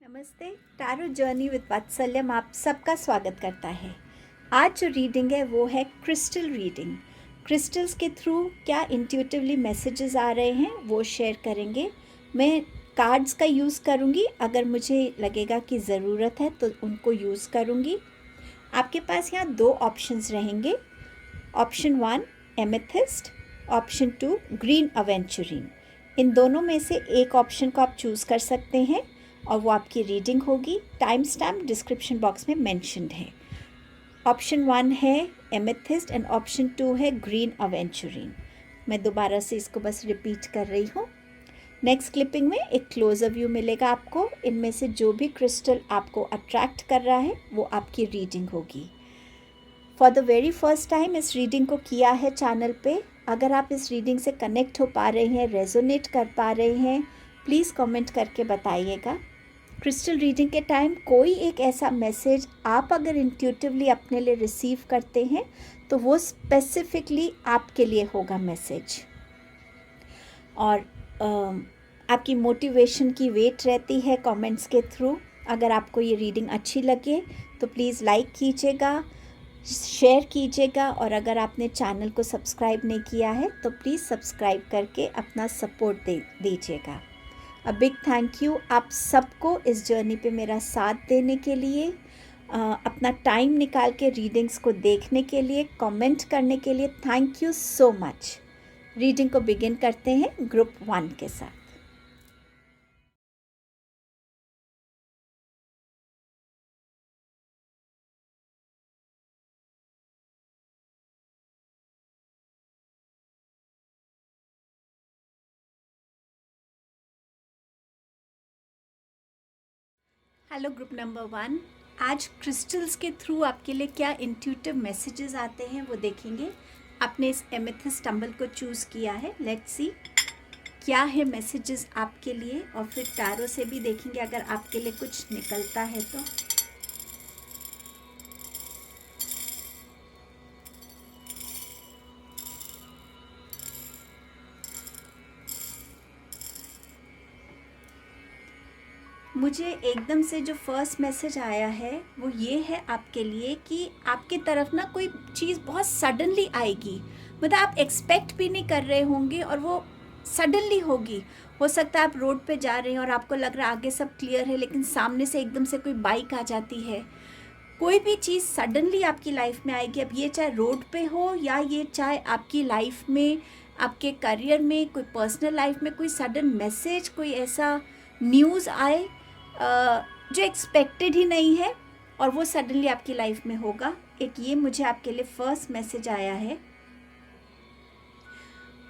नमस्ते। Tarot journey with वात्सल्यम आप सबका स्वागत करता है। आज जो रीडिंग है वो है क्रिस्टल रीडिंग। क्रिस्टल्स के थ्रू क्या इंट्यूटिवली मैसेजेस आ रहे हैं वो शेयर करेंगे। मैं कार्ड्स का यूज़ करूँगी, अगर मुझे लगेगा कि ज़रूरत है तो उनको यूज़ करूँगी। आपके पास यहाँ दो ऑप्शंस रहेंगे। Option 1 amethyst, option 2 green aventurine. इन दोनों में से एक ऑप्शन को आप चूज़ कर सकते हैं और वो आपकी रीडिंग होगी। टाइम स्टैम्प डिस्क्रिप्शन बॉक्स में मेंशन्ड है। ऑप्शन 1 है एमेथिस्ट एंड ऑप्शन 2 है ग्रीन अवेंचुरिन। मैं दोबारा से इसको बस रिपीट कर रही हूँ। नेक्स्ट क्लिपिंग में एक क्लोजर व्यू मिलेगा आपको। इनमें से जो भी क्रिस्टल आपको अट्रैक्ट कर रहा है वो आपकी रीडिंग होगी। For the very first time इस रीडिंग को किया है चैनल पे। अगर आप इस रीडिंग से कनेक्ट हो पा रहे हैं, रेजोनेट कर पा रहे हैं, प्लीज़ कमेंट करके बताइएगा। क्रिस्टल रीडिंग के टाइम कोई एक ऐसा मैसेज आप अगर इंट्यूटिवली अपने लिए रिसीव करते हैं तो वो स्पेसिफिकली आपके लिए होगा मैसेज। और आपकी मोटिवेशन की वेट रहती है कमेंट्स के थ्रू। अगर आपको ये रीडिंग अच्छी लगे तो प्लीज़ लाइक कीजिएगा, शेयर कीजिएगा, और अगर आपने चैनल को सब्सक्राइब नहीं किया है तो प्लीज़ सब्सक्राइब करके अपना सपोर्ट दीजिएगा। अ बिग थैंक यू आप सबको इस जर्नी पे मेरा साथ देने के लिए, अपना टाइम निकाल के रीडिंग्स को देखने के लिए, कमेंट करने के लिए। Thank you so much. Reading को बिगिन करते हैं ग्रुप 1 के साथ। Hello group number 1। आज क्रिस्टल्स के थ्रू आपके लिए क्या इंट्यूटिव मैसेजेस आते हैं वो देखेंगे। आपने इस एमेथिस्ट टंबल को चूज़ किया है। लेट्स सी क्या है मैसेजेस आपके लिए, और फिर टैरो से भी देखेंगे अगर आपके लिए कुछ निकलता है तो। मुझे एकदम से जो फर्स्ट मैसेज आया है वो ये है आपके लिए कि आपकी तरफ ना कोई चीज़ बहुत सडनली आएगी। मतलब आप एक्सपेक्ट भी नहीं कर रहे होंगे और वो सडनली होगी। हो सकता है आप रोड पे जा रहे हैं और आपको लग रहा है आगे सब क्लियर है, लेकिन सामने से एकदम से कोई बाइक आ जाती है। कोई भी चीज़ सडनली आपकी लाइफ में आएगी। अब ये चाहे रोड पे हो या ये चाहे आपकी लाइफ में, आपके करियर में, कोई पर्सनल लाइफ में कोई सडन मैसेज, कोई ऐसा न्यूज़ आए जो एक्सपेक्टेड ही नहीं है और वो सडनली आपकी लाइफ में होगा। एक ये मुझे आपके लिए फर्स्ट मैसेज आया है।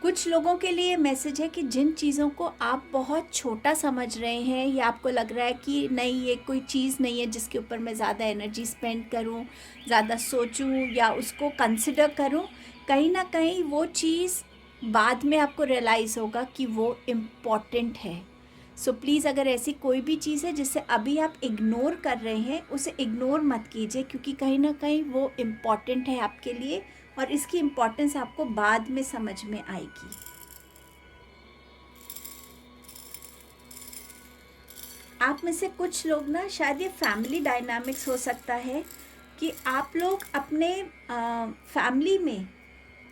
कुछ लोगों के लिए मैसेज है कि जिन चीज़ों को आप बहुत छोटा समझ रहे हैं या आपको लग रहा है कि नहीं ये कोई चीज़ नहीं है जिसके ऊपर मैं ज़्यादा एनर्जी स्पेंड करूं, ज़्यादा सोचूं या उसको कंसिडर करूं, कहीं ना कहीं वो चीज़ बाद में आपको रियलाइज़ होगा कि वो इम्पॉर्टेंट है। सो प्लीज़ अगर ऐसी कोई भी चीज़ है जिसे अभी आप इग्नोर कर रहे हैं उसे इग्नोर मत कीजिए, क्योंकि कहीं ना कहीं वो इम्पॉर्टेंट है आपके लिए और इसकी इम्पोर्टेंस आपको बाद में समझ में आएगी। आप में से कुछ लोग ना, शायद ये फैमिली डायनामिक्स हो सकता है कि आप लोग अपने फैमिली में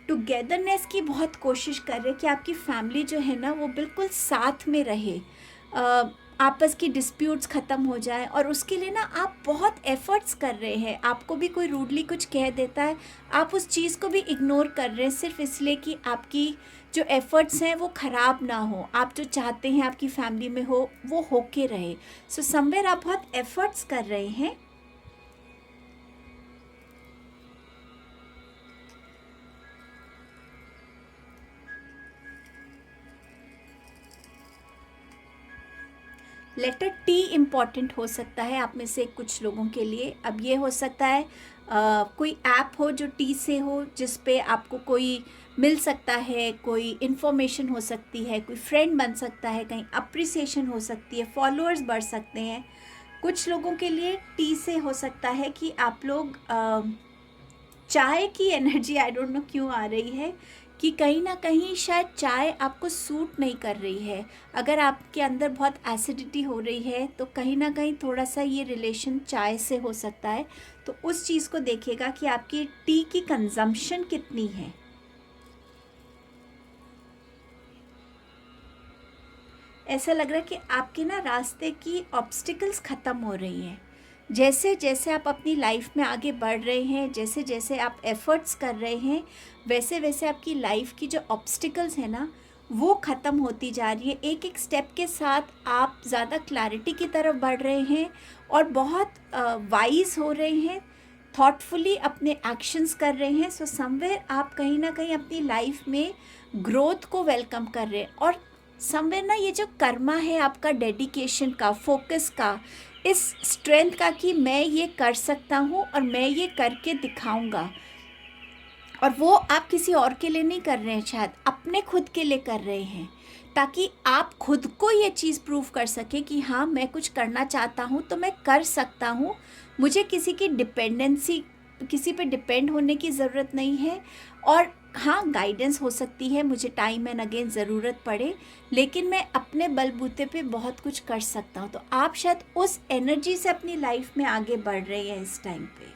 टुगेदरनेस की बहुत कोशिश कर रहे हैं कि आपकी फैमिली जो है ना वो बिल्कुल साथ में रहे, आपस की डिस्प्यूट्स ख़त्म हो जाए, और उसके लिए ना आप बहुत एफ़र्ट्स कर रहे हैं। आपको भी कोई रूडली कुछ कह देता है, आप उस चीज़ को भी इग्नोर कर रहे हैं सिर्फ इसलिए कि आपकी जो एफ़र्ट्स हैं वो ख़राब ना हो, आप जो चाहते हैं आपकी फैमिली में हो वो होके रहे। सो समवेयर आप बहुत एफ़र्ट्स कर रहे हैं। लेटर टी इम्पॉर्टेंट हो सकता है आप में से कुछ लोगों के लिए। अब ये हो सकता है कोई ऐप हो जो टी से हो, जिस पे आपको कोई मिल सकता है, कोई इन्फॉर्मेशन हो सकती है, कोई फ्रेंड बन सकता है, कहीं अप्रिसिएशन हो सकती है, फॉलोअर्स बढ़ सकते हैं। कुछ लोगों के लिए टी से हो सकता है कि आप लोग चाय की एनर्जी, आई डोंट नो क्यों आ रही है कि कहीं ना कहीं शायद चाय आपको सूट नहीं कर रही है। अगर आपके अंदर बहुत एसिडिटी हो रही है तो कहीं ना कहीं थोड़ा सा ये रिलेशन चाय से हो सकता है। तो उस चीज़ को देखिएगा कि आपकी टी की कंजम्पशन कितनी है। ऐसा लग रहा है कि आपके ना रास्ते की ऑब्स्टिकल्स ख़त्म हो रही हैं। जैसे जैसे आप अपनी लाइफ में आगे बढ़ रहे हैं, जैसे जैसे आप एफ़र्ट्स कर रहे हैं, वैसे वैसे आपकी लाइफ की जो ऑब्स्टिकल्स हैं ना, वो ख़त्म होती जा रही है। एक एक स्टेप के साथ आप ज़्यादा क्लैरिटी की तरफ बढ़ रहे हैं और बहुत वाइज हो रहे हैं, थॉटफुली अपने एक्शंस कर रहे हैं। सो समवेयर आप कहीं ना कहीं अपनी लाइफ में ग्रोथ को वेलकम कर रहे हैं। और समवेयर ना ये जो कर्मा है आपका, डेडिकेशन का, फोकस का, इस स्ट्रेंथ का कि मैं ये कर सकता हूँ और मैं ये करके दिखाऊंगा, और वो आप किसी और के लिए नहीं कर रहे हैं, शायद अपने खुद के लिए कर रहे हैं, ताकि आप खुद को ये चीज़ प्रूव कर सकें कि हाँ मैं कुछ करना चाहता हूँ तो मैं कर सकता हूँ। मुझे किसी की डिपेंडेंसी, किसी पे डिपेंड होने की ज़रूरत नहीं है। और हाँ, गाइडेंस हो सकती है, मुझे टाइम एंड अगेन ज़रूरत पड़े, लेकिन मैं अपने बलबूते पे बहुत कुछ कर सकता हूँ। तो आप शायद उस एनर्जी से अपनी लाइफ में आगे बढ़ रहे हैं इस टाइम पे।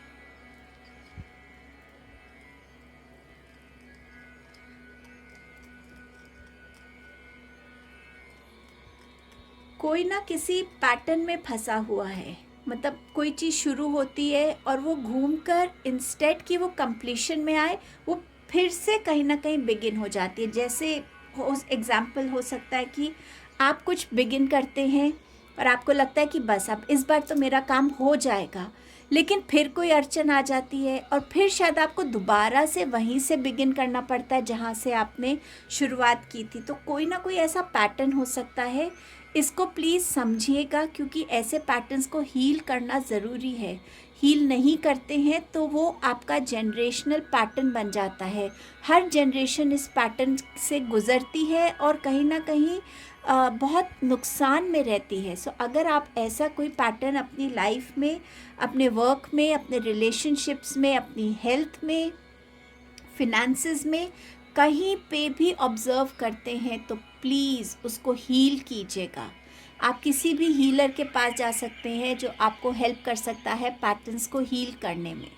कोई ना किसी पैटर्न में फंसा हुआ है, मतलब कोई चीज़ शुरू होती है और वो घूमकर इंस्टेड कि वो कंप्लीशन में आए, वो फिर से कहीं ना कहीं बिगिन हो जाती है। जैसे एग्जाम्पल हो सकता है कि आप कुछ बिगिन करते हैं और आपको लगता है कि बस अब इस बार तो मेरा काम हो जाएगा, लेकिन फिर कोई अड़चन आ जाती है और फिर शायद आपको दोबारा से वहीं से बिगिन करना पड़ता है जहाँ से आपने शुरुआत की थी। तो कोई ना कोई ऐसा पैटर्न हो सकता है, इसको प्लीज़ समझिएगा, क्योंकि ऐसे पैटर्न्स को हील करना ज़रूरी है। हील नहीं करते हैं तो वो आपका जनरेशनल पैटर्न बन जाता है। हर जनरेशन इस पैटर्न से गुज़रती है और कहीं ना कहीं बहुत नुकसान में रहती है। सो अगर आप ऐसा कोई पैटर्न अपनी लाइफ में, अपने वर्क में, अपने रिलेशनशिप्स में, अपनी हेल्थ में, फिनेंसेस में, कहीं पे भी ऑब्ज़र्व करते हैं तो प्लीज़ उसको हील कीजिएगा। आप किसी भी हीलर के पास जा सकते हैं जो आपको हेल्प कर सकता है पैटर्न्स को हील करने में।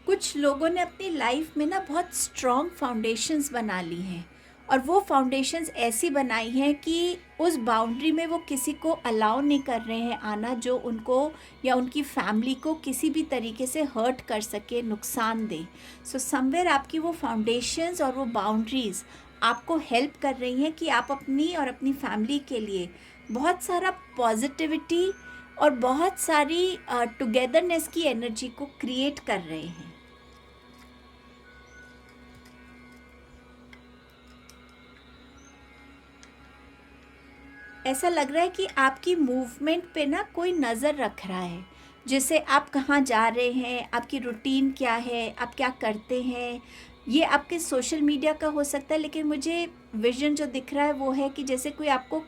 कुछ लोगों ने अपनी लाइफ में ना बहुत स्ट्रॉन्ग फाउंडेशंस बना ली हैं, और वो फाउंडेशंस ऐसी बनाई हैं कि उस बाउंड्री में वो किसी को अलाउ नहीं कर रहे हैं आना जो उनको या उनकी फैमिली को किसी भी तरीके से हर्ट कर सके, नुकसान दे। सो समवेयर आपकी वो फाउंडेशंस और वो बाउंड्रीज़ आपको हेल्प कर रही हैं कि आप अपनी और अपनी फैमिली के लिए बहुत सारा पॉजिटिविटी और बहुत सारी टुगेदरनेस की एनर्जी को क्रिएट कर रहे हैं। ऐसा लग रहा है कि आपकी मूवमेंट पे ना कोई नज़र रख रहा है, जैसे आप कहाँ जा रहे हैं, आपकी रूटीन क्या है, आप क्या करते हैं। ये आपके सोशल मीडिया का हो सकता है, लेकिन मुझे विजन जो दिख रहा है वो है कि जैसे कोई आपको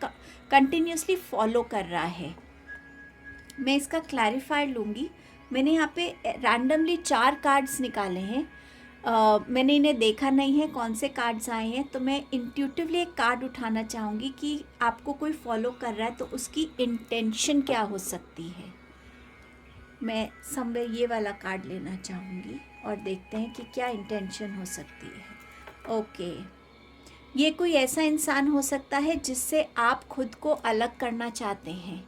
कंटिन्यूसली फॉलो कर रहा है। मैं इसका क्लैरिफायर लूँगी। मैंने यहाँ पे रैंडमली 4 कार्ड्स निकाले हैं। मैंने इन्हें देखा नहीं है कौन से कार्ड्स आए हैं, तो मैं इंट्यूटिवली एक कार्ड उठाना चाहूँगी कि आपको कोई फॉलो कर रहा है तो उसकी इंटेंशन क्या हो सकती है। मैं समवेयर ये वाला कार्ड लेना चाहूँगी और देखते हैं कि क्या इंटेंशन हो सकती है। ओके, ये कोई ऐसा इंसान हो सकता है जिससे आप खुद को अलग करना चाहते हैं,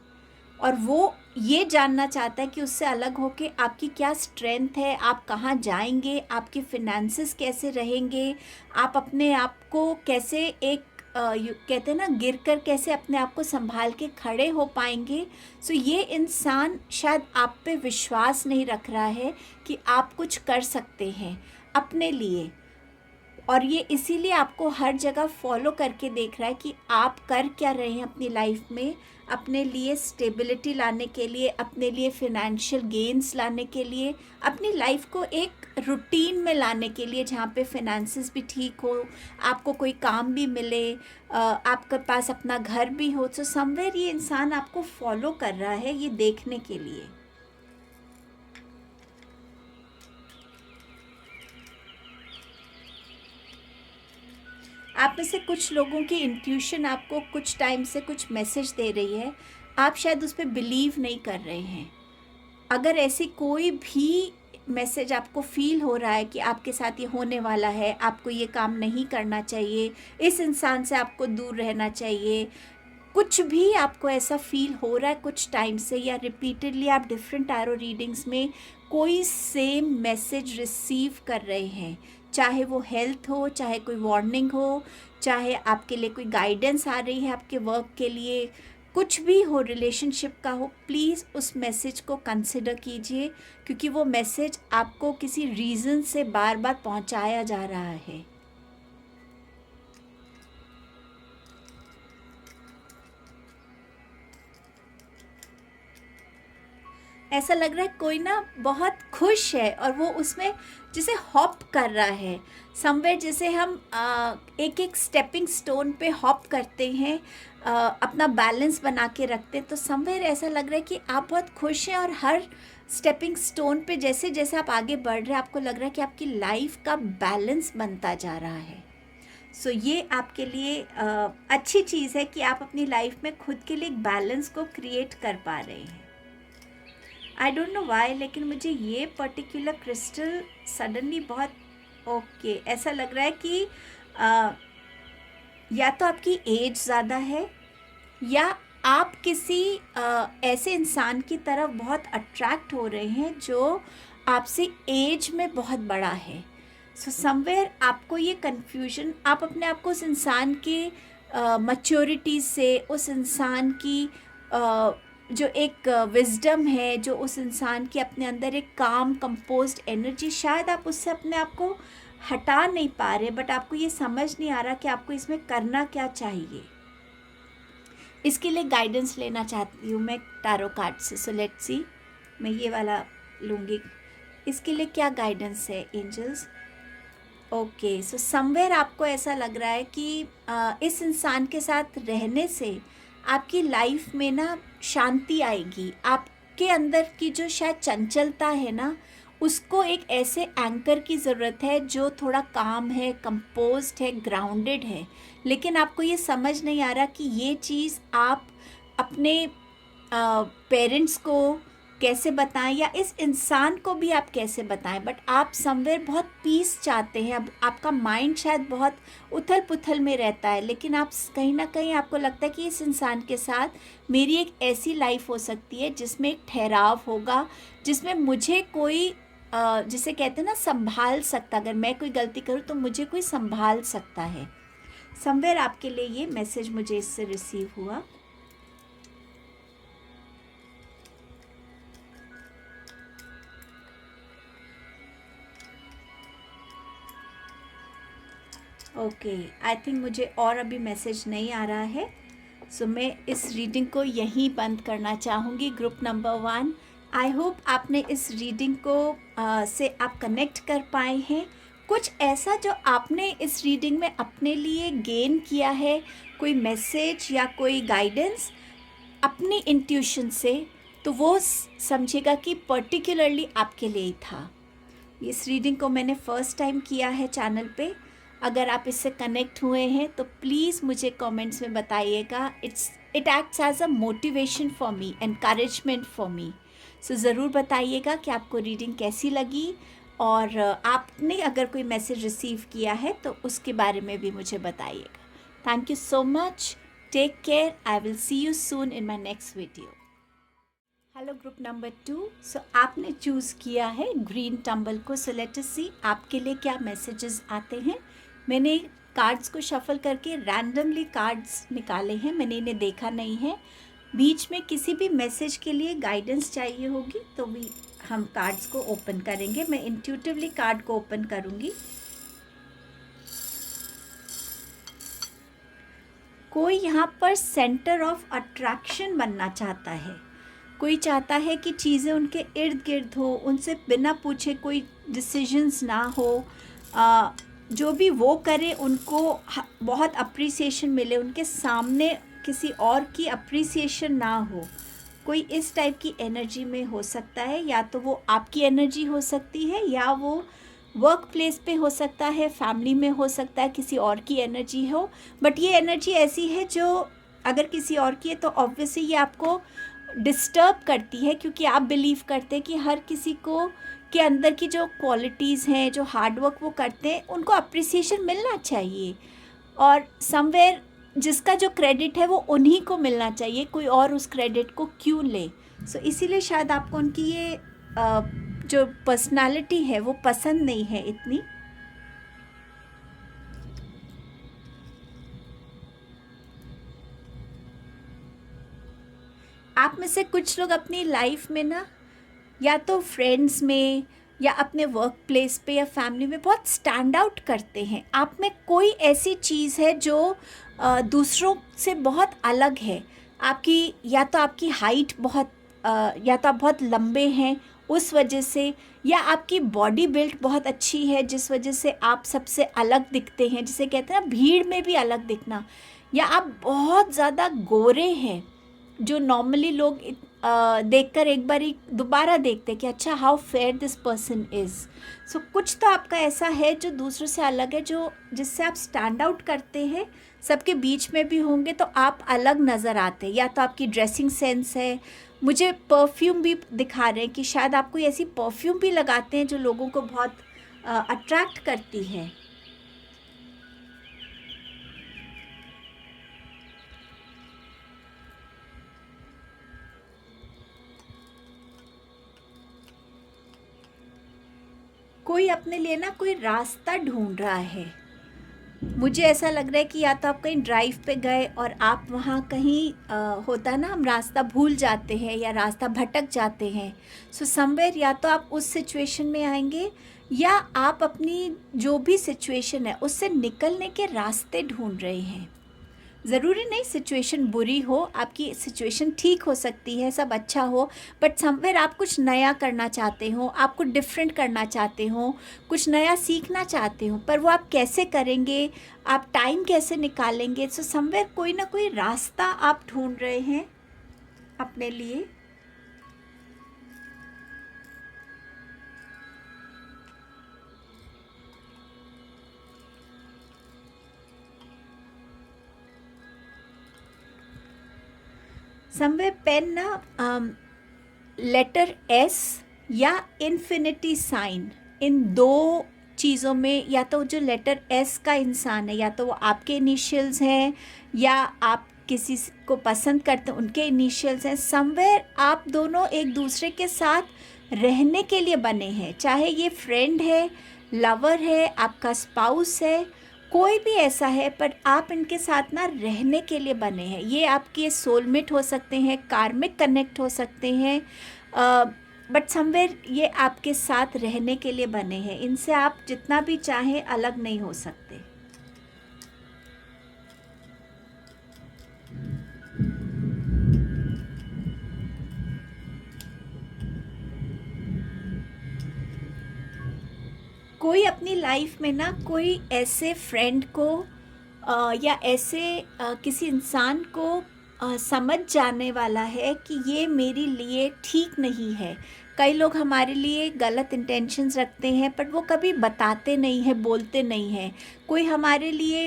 और वो ये जानना चाहता है कि उससे अलग होके आपकी क्या स्ट्रेंथ है, आप कहाँ जाएंगे, आपके फिनेंसेस कैसे रहेंगे, आप अपने आप को कैसे एक कहते हैं ना, गिर कर कैसे अपने आप को संभाल के खड़े हो पाएंगे। सो ये इंसान शायद आप पे विश्वास नहीं रख रहा है कि आप कुछ कर सकते हैं अपने लिए, और ये इसीलिए आपको हर जगह फॉलो करके देख रहा है कि आप कर क्या रहे हैं अपनी लाइफ में, अपने लिए स्टेबिलिटी लाने के लिए, अपने लिए फिनेंशियल गेन्स लाने के लिए, अपनी लाइफ को एक रूटीन में लाने के लिए जहाँ पे फिनेंसेस भी ठीक हो, आपको कोई काम भी मिले, आपके पास अपना घर भी हो। तो समवेयर ये इंसान आपको फॉलो कर रहा है ये देखने के लिए। आप में से कुछ लोगों की इंट्यूशन आपको कुछ टाइम से कुछ मैसेज दे रही है, आप शायद उस पर बिलीव नहीं कर रहे हैं। अगर ऐसी कोई भी मैसेज आपको फील हो रहा है कि आपके साथ ये होने वाला है, आपको ये काम नहीं करना चाहिए, इस इंसान से आपको दूर रहना चाहिए, कुछ भी आपको ऐसा फील हो रहा है कुछ टाइम से, या रिपीटेडली आप डिफरेंट टैरो रीडिंग्स में कोई सेम मैसेज रिसीव कर रहे हैं, चाहे वो हेल्थ हो, चाहे कोई वार्निंग हो, चाहे आपके लिए कोई गाइडेंस आ रही है आपके वर्क के लिए, कुछ भी हो, रिलेशनशिप का हो, प्लीज़ उस मैसेज को कंसिडर कीजिए, क्योंकि वो मैसेज आपको किसी रीज़न से बार बार पहुंचाया जा रहा है। ऐसा लग रहा है कोई ना बहुत खुश है और वो उसमें जैसे हॉप कर रहा है समवेयर, जैसे हम एक एक स्टेपिंग स्टोन पे हॉप करते हैं, अपना बैलेंस बना के रखते हैं, तो समवेयर ऐसा लग रहा है कि आप बहुत खुश हैं और हर स्टेपिंग स्टोन पे जैसे जैसे आप आगे बढ़ रहे हैं आपको लग रहा है कि आपकी लाइफ का बैलेंस बनता जा रहा है। सो ये आपके लिए अच्छी चीज़ है कि आप अपनी लाइफ में खुद के लिए एक बैलेंस को क्रिएट कर पा रहे हैं। आई डोंट नो वाई, लेकिन मुझे ये पर्टिकुलर क्रिस्टल सडनली बहुत ओके ऐसा लग रहा है कि या तो आपकी एज ज़्यादा है, या आप किसी ऐसे इंसान की तरफ बहुत अट्रैक्ट हो रहे हैं जो आपसे एज में बहुत बड़ा है। सो समवेयर आपको ये कन्फ्यूजन, आप अपने आप को उस इंसान के मैच्योरिटी से, उस इंसान की जो एक विजडम है, जो उस इंसान की अपने अंदर एक काम कंपोज्ड एनर्जी, शायद आप उससे अपने आप को हटा नहीं पा रहे, बट आपको ये समझ नहीं आ रहा कि आपको इसमें करना क्या चाहिए। इसके लिए गाइडेंस लेना चाहती हूँ मैं टैरो कार्ड से। सो लेट्स सी, मैं ये वाला लूँगी। इसके लिए क्या गाइडेंस है एंजल्स? ओके, सो समवेयर आपको ऐसा लग रहा है कि इस इंसान के साथ रहने से आपकी लाइफ में ना शांति आएगी। आपके अंदर की जो शायद चंचलता है ना, उसको एक ऐसे एंकर की ज़रूरत है जो थोड़ा काम है, कंपोज्ड है, ग्राउंडेड है। लेकिन आपको ये समझ नहीं आ रहा कि ये चीज़ आप अपने पेरेंट्स को कैसे बताएं, या इस इंसान को भी आप कैसे बताएं, बट आप समवेयर बहुत पीस चाहते हैं। अब आपका माइंड शायद बहुत उथल पुथल में रहता है, लेकिन आप कहीं ना कहीं आपको लगता है कि इस इंसान के साथ मेरी एक ऐसी लाइफ हो सकती है जिसमें एक ठहराव होगा, जिसमें मुझे कोई जिसे कहते हैं ना संभाल सकता, अगर मैं कोई गलती करूँ तो मुझे कोई संभाल सकता है। समवेयर आपके लिए ये मैसेज मुझे इससे रिसीव हुआ। ओके, आई थिंक मुझे और अभी मैसेज नहीं आ रहा है। सो मैं इस रीडिंग को यहीं बंद करना चाहूँगी। ग्रुप नंबर 1, आई होप आपने इस रीडिंग को से आप कनेक्ट कर पाए हैं। कुछ ऐसा जो आपने इस रीडिंग में अपने लिए गेन किया है, कोई मैसेज या कोई गाइडेंस अपनी इंट्यूशन से, तो वो समझिएगा कि पर्टिकुलरली आपके लिए ही था। इस रीडिंग को मैंने फ़र्स्ट टाइम किया है चैनल पे। अगर आप इससे कनेक्ट हुए हैं तो प्लीज़ मुझे कमेंट्स में बताइएगा। It acts as a motivation for me, encouragement for me. So ज़रूर बताइएगा कि आपको रीडिंग कैसी लगी, और आपने अगर कोई मैसेज रिसीव किया है तो उसके बारे में भी मुझे बताइएगा। Thank you so much, take care, I will see you soon in my next video. Hello group number 2, so आपने चूज़ किया है ग्रीन टंबल को। सो लेट अस सी आपके लिए क्या मैसेजेस आते हैं। मैंने कार्ड्स को शफल करके रैंडमली कार्ड्स निकाले हैं, मैंने इन्हें देखा नहीं है। बीच में किसी भी मैसेज के लिए गाइडेंस चाहिए होगी तो भी हम कार्ड्स को ओपन करेंगे। मैं इंट्यूटिवली कार्ड को ओपन करूँगी। कोई यहाँ पर सेंटर ऑफ अट्रैक्शन बनना चाहता है। कोई चाहता है कि चीज़ें उनके इर्द गिर्द हो, उनसे बिना पूछे कोई डिसीजंस ना हो, जो भी वो करे उनको बहुत अप्रिसिएशन मिले, उनके सामने किसी और की अप्रिसिएशन ना हो। कोई इस टाइप की एनर्जी में हो सकता है, या तो वो आपकी एनर्जी हो सकती है, या वो वर्क प्लेस पे हो सकता है, फैमिली में हो सकता है, किसी और की एनर्जी हो, बट ये एनर्जी ऐसी है जो अगर किसी और की है तो ऑब्वियसली ये आपको डिस्टर्ब करती है, क्योंकि आप बिलीव करते हैं कि हर किसी को के अंदर की जो क्वालिटीज़ हैं, जो हार्डवर्क वो करते हैं, उनको अप्रिसिएशन मिलना चाहिए, और समवेयर जिसका जो क्रेडिट है वो उन्हीं को मिलना चाहिए, कोई और उस क्रेडिट को क्यों ले। सो इसीलिए शायद आपको उनकी ये जो पर्सनालिटी है वो पसंद नहीं है इतनी। आप में से कुछ लोग अपनी लाइफ में ना, या तो फ्रेंड्स में या अपने वर्क प्लेस पे या फैमिली में बहुत स्टैंड आउट करते हैं। आप में कोई ऐसी चीज़ है जो दूसरों से बहुत अलग है। आपकी या तो आपकी हाइट बहुत या तो आप बहुत लंबे हैं उस वजह से, या आपकी बॉडी बिल्ड बहुत अच्छी है जिस वजह से आप सबसे अलग दिखते हैं, जिसे कहते हैं ना भीड़ में भी अलग दिखना, या आप बहुत ज़्यादा गोरे हैं जो नॉर्मली लोग देखकर एक बार ही दोबारा देखते कि अच्छा how fair this person is. So कुछ तो आपका ऐसा है जो दूसरों से अलग है, जो जिससे आप स्टैंड आउट करते हैं। सबके बीच में भी होंगे तो आप अलग नज़र आते हैं, या तो आपकी ड्रेसिंग सेंस है। मुझे परफ्यूम भी दिखा रहे हैं कि शायद आप कोई ऐसी परफ्यूम भी लगाते हैं जो लोगों को बहुत अट्रैक्ट करती है। कोई अपने लिए ना कोई रास्ता ढूंढ रहा है। मुझे ऐसा लग रहा है कि या तो आप कहीं ड्राइव पे गए और आप वहाँ कहीं होता है ना, हम रास्ता भूल जाते हैं या रास्ता भटक जाते हैं। सो समवेयर या तो आप उस सिचुएशन में आएंगे, या आप अपनी जो भी सिचुएशन है उससे निकलने के रास्ते ढूंढ रहे हैं। ज़रूरी नहीं सिचुएशन बुरी हो, आपकी सिचुएशन ठीक हो सकती है, सब अच्छा हो, बट समवेयर आप कुछ नया करना चाहते हो, आप कुछ डिफरेंट करना चाहते हो, कुछ नया सीखना चाहते हो, पर वो आप कैसे करेंगे, आप टाइम कैसे निकालेंगे। सो समवेयर कोई ना कोई रास्ता आप ढूंढ रहे हैं अपने लिए। समवेयर पेन ना लेटर एस या इन्फिनिटी साइन, इन दो चीज़ों में, या तो जो लेटर एस का इंसान है या तो वो आपके इनिशियल्स हैं, या आप किसी को पसंद करते हैं उनके इनिशियल्स हैं। समवेयर आप दोनों एक दूसरे के साथ रहने के लिए बने हैं, चाहे ये फ्रेंड है, लवर है, आपका स्पाउस है, कोई भी ऐसा है, पर आप इनके साथ ना रहने के लिए बने हैं। ये आपके सोलमेट हो सकते हैं, कार्मिक कनेक्ट हो सकते हैं, बट समवेयर ये आपके साथ रहने के लिए बने हैं। इनसे आप जितना भी चाहें अलग नहीं हो सकते। कोई अपनी लाइफ में ना कोई ऐसे फ्रेंड को या ऐसे किसी इंसान को समझ जाने वाला है कि ये मेरे लिए ठीक नहीं है। कई लोग हमारे लिए गलत इंटेंशंस रखते हैं, पर वो कभी बताते नहीं हैं, बोलते नहीं हैं। कोई हमारे लिए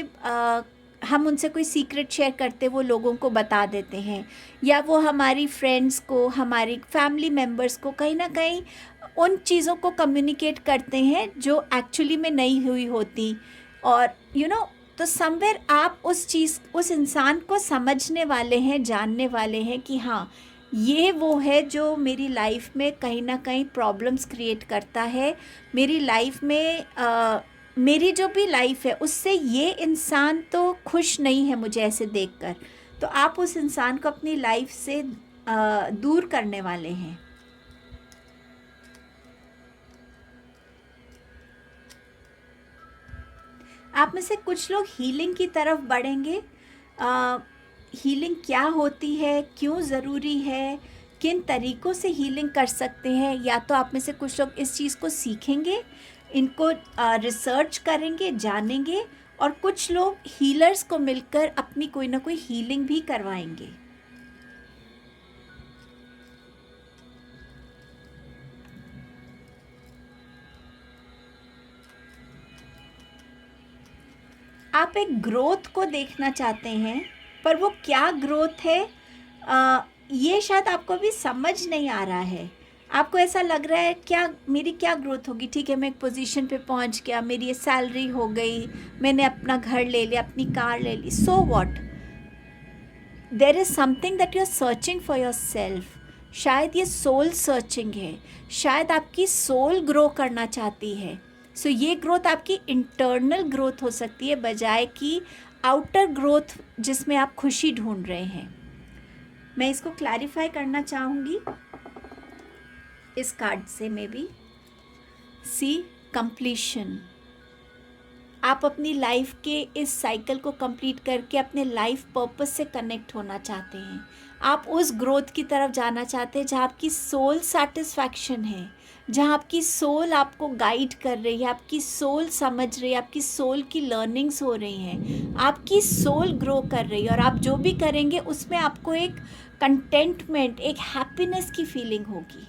हम उनसे कोई सीक्रेट शेयर करते वो लोगों को बता देते हैं, या वो हमारी फ्रेंड्स को, हमारी फैमिली मेम्बर्स को कहीं ना कहीं उन चीज़ों को कम्युनिकेट करते हैं जो एक्चुअली में नहीं हुई होती। और तो समवेयर आप उस चीज़, उस इंसान को समझने वाले हैं, जानने वाले हैं कि हाँ ये वो है जो मेरी लाइफ में कहीं ना कहीं प्रॉब्लम्स क्रिएट करता है। मेरी लाइफ में मेरी जो भी लाइफ है उससे ये इंसान तो खुश नहीं है मुझे ऐसे देखकर। तो आप उस इंसान को अपनी लाइफ से दूर करने वाले हैं। आप में से कुछ लोग हीलिंग की तरफ बढ़ेंगे। हीलिंग क्या होती है, क्यों ज़रूरी है, किन तरीक़ों से हीलिंग कर सकते हैं, या तो आप में से कुछ लोग इस चीज़ को सीखेंगे, इनको रिसर्च करेंगे, जानेंगे, और कुछ लोग हीलर्स को मिलकर अपनी कोई ना कोई हीलिंग भी करवाएंगे। आप एक ग्रोथ को देखना चाहते हैं, पर वो क्या ग्रोथ है ये शायद आपको भी समझ नहीं आ रहा है। आपको ऐसा लग रहा है क्या मेरी क्या ग्रोथ होगी, ठीक है मैं एक पोजीशन पे पहुंच गया, मेरी ये सैलरी हो गई, मैंने अपना घर ले लिया, अपनी कार ले ली, so what? There is something that you are searching for yourself. शायद ये सोल सर्चिंग है, शायद आपकी सोल ग्रो करना चाहती है। सो ये ग्रोथ आपकी इंटरनल ग्रोथ हो सकती है, बजाय कि आउटर ग्रोथ जिसमें आप खुशी ढूंढ रहे हैं। मैं इसको क्लैरिफाई करना चाहूँगी इस कार्ड से। मे बी सी कंप्लीशन, आप अपनी लाइफ के इस साइकिल को कंप्लीट करके अपने लाइफ पर्पस से कनेक्ट होना चाहते हैं। आप उस ग्रोथ की तरफ जाना चाहते हैं जहाँ आपकी सोल सेटिस्फैक्शन है, जहाँ आपकी सोल आपको गाइड कर रही है, आपकी सोल समझ रही है, आपकी सोल की लर्निंग्स हो रही हैं, आपकी सोल ग्रो कर रही है, और आप जो भी करेंगे उसमें आपको एक कंटेंटमेंट, एक हैप्पीनेस की फीलिंग होगी।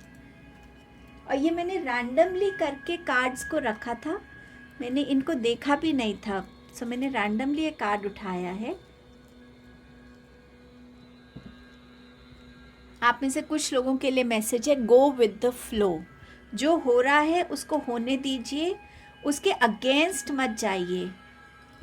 और ये मैंने रैंडमली करके कार्ड्स को रखा था, मैंने इनको देखा भी नहीं था, सो मैंने रैंडमली ये कार्ड उठाया है। आप में से कुछ लोगों के लिए मैसेज है, गो विद द फ्लो। जो हो रहा है उसको होने दीजिए, उसके अगेंस्ट मत जाइए।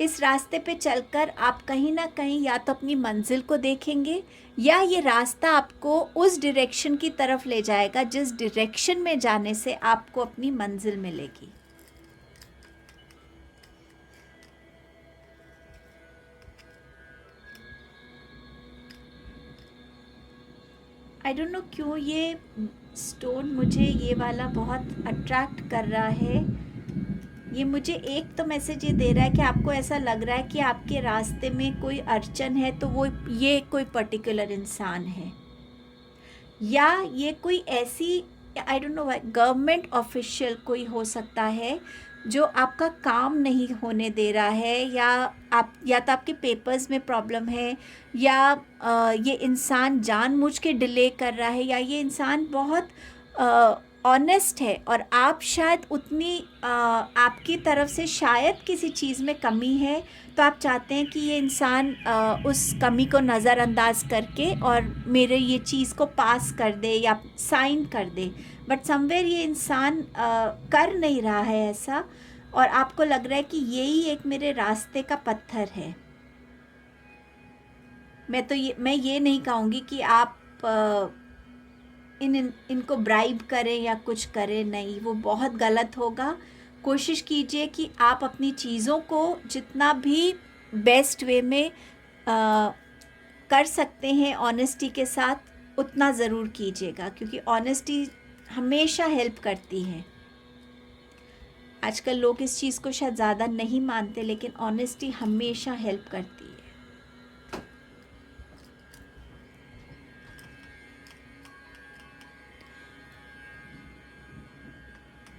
इस रास्ते पे चलकर आप कहीं ना कहीं या तो अपनी मंजिल को देखेंगे, या ये रास्ता आपको उस डायरेक्शन की तरफ ले जाएगा जिस डायरेक्शन में जाने से आपको अपनी मंजिल मिलेगी। आई डोंट नो क्यों ये स्टोन मुझे ये वाला बहुत अट्रैक्ट कर रहा है। ये मुझे एक तो मैसेज ये दे रहा है कि आपको ऐसा लग रहा है कि आपके रास्ते में कोई अड़चन है, तो वो ये कोई पर्टिकुलर इंसान है, या ये कोई ऐसी I don't know government official कोई हो सकता है जो आपका काम नहीं होने दे रहा है, या तो आपके पेपर्स में प्रॉब्लम है, या ये इंसान जानबूझ के डिले कर रहा है, या ये इंसान बहुत ऑनेस्ट है और आप शायद उतनी आपकी तरफ से शायद किसी चीज़ में कमी है, तो आप चाहते हैं कि ये इंसान उस कमी को नज़रअंदाज करके और मेरे ये चीज़ को पास कर दे या साइन कर दे, बट समवेयर ये इंसान कर नहीं रहा है ऐसा, और आपको लग रहा है कि यही एक मेरे रास्ते का पत्थर है। मैं ये नहीं कहूँगी कि आप इनको ब्राइब करें या कुछ करें, नहीं, वो बहुत गलत होगा। कोशिश कीजिए कि आप अपनी चीज़ों को जितना भी बेस्ट वे में कर सकते हैं ऑनेस्टी के साथ, उतना ज़रूर कीजिएगा, क्योंकि ऑनेस्टी हमेशा हेल्प करती है। आजकल लोग इस चीज़ को शायद ज़्यादा नहीं मानते, लेकिन ऑनेस्टी हमेशा हेल्प करती है।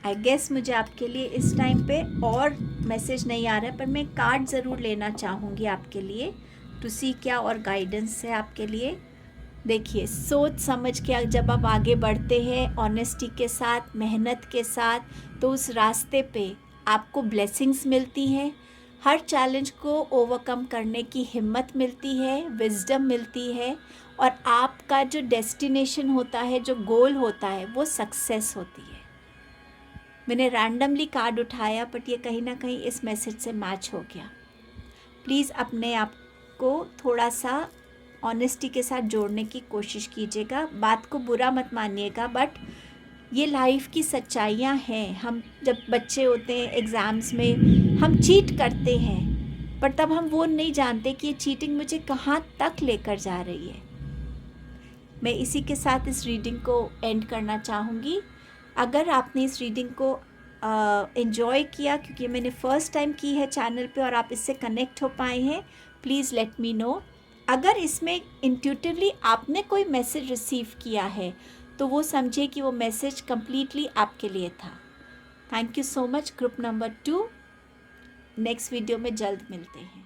आई गेस मुझे आपके लिए इस टाइम पे और मैसेज नहीं आ रहा है, पर मैं कार्ड ज़रूर लेना चाहूँगी आपके लिए टू सी क्या और गाइडेंस है आपके लिए। देखिए, सोच समझ के जब आप आगे बढ़ते हैं ऑनेस्टी के साथ, मेहनत के साथ, तो उस रास्ते पे आपको ब्लेसिंग्स मिलती हैं, हर चैलेंज को ओवरकम करने की हिम्मत मिलती है, विजडम मिलती है, और आपका जो डेस्टिनेशन होता है, जो गोल होता है, वो सक्सेस होती है। मैंने रैंडमली कार्ड उठाया, बट ये कहीं ना कहीं इस मैसेज से मैच हो गया। प्लीज़ अपने आप को थोड़ा सा ऑनेस्टी के साथ जोड़ने की कोशिश कीजिएगा। बात को बुरा मत मानिएगा, बट ये लाइफ की सच्चाइयाँ हैं। हम जब बच्चे होते हैं, एग्ज़ाम्स में हम चीट करते हैं, पर तब हम वो नहीं जानते कि ये चीटिंग मुझे कहाँ तक लेकर जा रही है। मैं इसी के साथ इस रीडिंग को एंड करना चाहूँगी। अगर आपने इस रीडिंग को एंजॉय किया, क्योंकि मैंने फ़र्स्ट टाइम की है चैनल पे और आप इससे कनेक्ट हो पाए हैं, प्लीज़ लेट मी नो। अगर इसमें इंट्यूटिवली आपने कोई मैसेज रिसीव किया है, तो वो समझिए कि वो मैसेज कम्प्लीटली आपके लिए था। Thank you so much. Group number 2 next video में जल्द मिलते हैं।